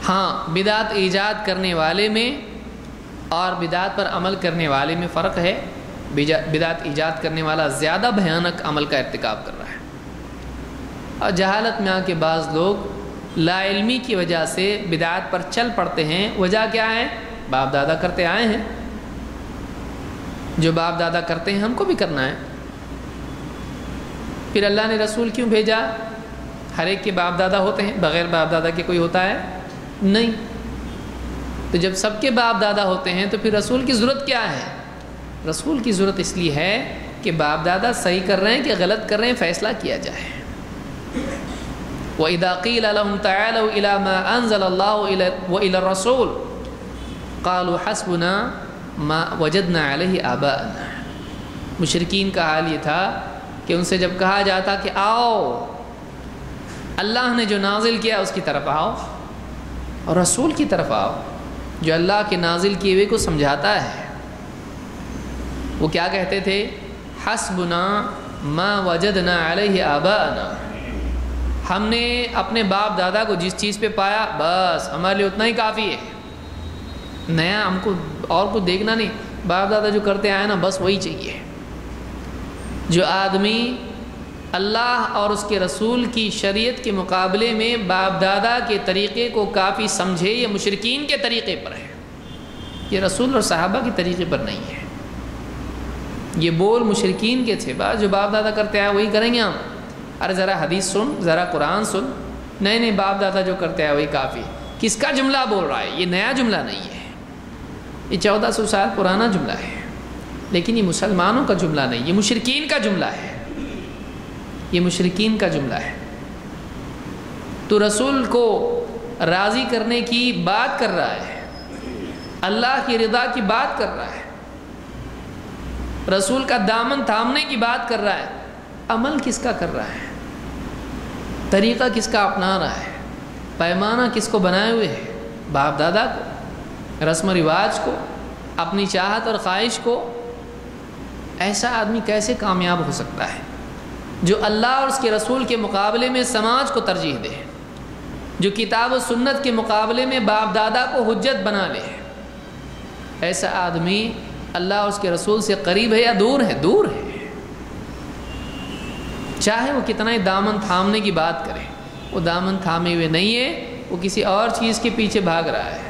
ہاں بدعت ایجاد کرنے والے میں اور بدعت پر عمل کرنے والے میں فرق ہے۔ بدعت ایجاد کرنے والا زیادہ بھیانک عمل کا ارتکاب کر رہا ہے، اور جہالت میں آ کے بعض لوگ لا علمی کی وجہ سے بدعت پر چل پڑتے ہیں۔ وجہ کیا ہے؟ باپ دادا کرتے آئے ہیں، جو باپ دادا کرتے ہیں ہم کو بھی کرنا ہے۔ پھر اللہ نے رسول کیوں بھیجا؟ ہر ایک کے باپ دادا ہوتے ہیں، بغیر باپ دادا کے کوئی ہوتا ہے نہیں۔ تو جب سب کے باپ دادا ہوتے ہیں تو پھر رسول کی ضرورت کیا ہے؟ رسول کی ضرورت اس لیے ہے کہ باپ دادا صحیح کر رہے ہیں کہ غلط کر رہے ہیں فیصلہ کیا جائے۔ وَإِذَا قِيلَ لَهُمْ تَعَالَوْا إِلَى مَا أَنزَلَ اللَّهُ وَإِلَى الرَّسُولِ قَالُوا حَسْبُنَا مَا وَجَدْنَا عَلَيْهِ آبَاءَنَا۔ مشرکین کا حال یہ تھا کہ ان سے جب کہا جاتا کہ آؤ اللہ نے جو نازل کیا اس کی طرف آؤ اور رسول کی طرف آؤ جو اللہ کے نازل کیے ہوئے کو سمجھاتا ہے، وہ کیا کہتے تھے؟ حسبنا ما وجدنا علیہ آباءنا، ہم نے اپنے باپ دادا کو جس چیز پہ پایا بس ہمارے لیے اتنا ہی کافی ہے، نیا ہم کو اور کچھ دیکھنا نہیں، باپ دادا جو کرتے آئے نا بس وہی چاہیے۔ جو آدمی اللہ اور اس کے رسول کی شریعت کے مقابلے میں باپ دادا کے طریقے کو کافی سمجھے، یہ مشرکین کے طریقے پر ہے، یہ رسول اور صحابہ کے طریقے پر نہیں ہے۔ یہ بول مشرکین کے تھے، بس جو باپ دادا کرتے آئے وہی کریں گے ہم، ارے ذرا حدیث سن، ذرا قرآن سن، نہیں باپ دادا جو کرتے آئے وہی کافی۔ کس کا جملہ بول رہا ہے؟ یہ نیا جملہ نہیں ہے، یہ 1400 سال پرانا جملہ ہے، لیکن یہ مسلمانوں کا جملہ نہیں، یہ مشرکین کا جملہ ہے، یہ مشرکین کا جملہ ہے۔ تو رسول کو راضی کرنے کی بات کر رہا ہے، اللہ کی رضا کی بات کر رہا ہے، رسول کا دامن تھامنے کی بات کر رہا ہے، عمل کس کا کر رہا ہے؟ طریقہ کس کا اپنا رہا ہے؟ پیمانہ کس کو بنائے ہوئے ہے؟ باپ دادا کو، رسم و رواج کو، اپنی چاہت اور خواہش کو؟ ایسا آدمی کیسے کامیاب ہو سکتا ہے جو اللہ اور اس کے رسول کے مقابلے میں سماج کو ترجیح دے، جو کتاب و سنت کے مقابلے میں باپ دادا کو حجت بنا لے؟ ایسا آدمی اللہ اور اس کے رسول سے قریب ہے یا دور ہے؟ دور ہے، چاہے وہ کتنا ہی دامن تھامنے کی بات کرے، وہ دامن تھامے ہوئے نہیں ہے، وہ کسی اور چیز کے پیچھے بھاگ رہا ہے۔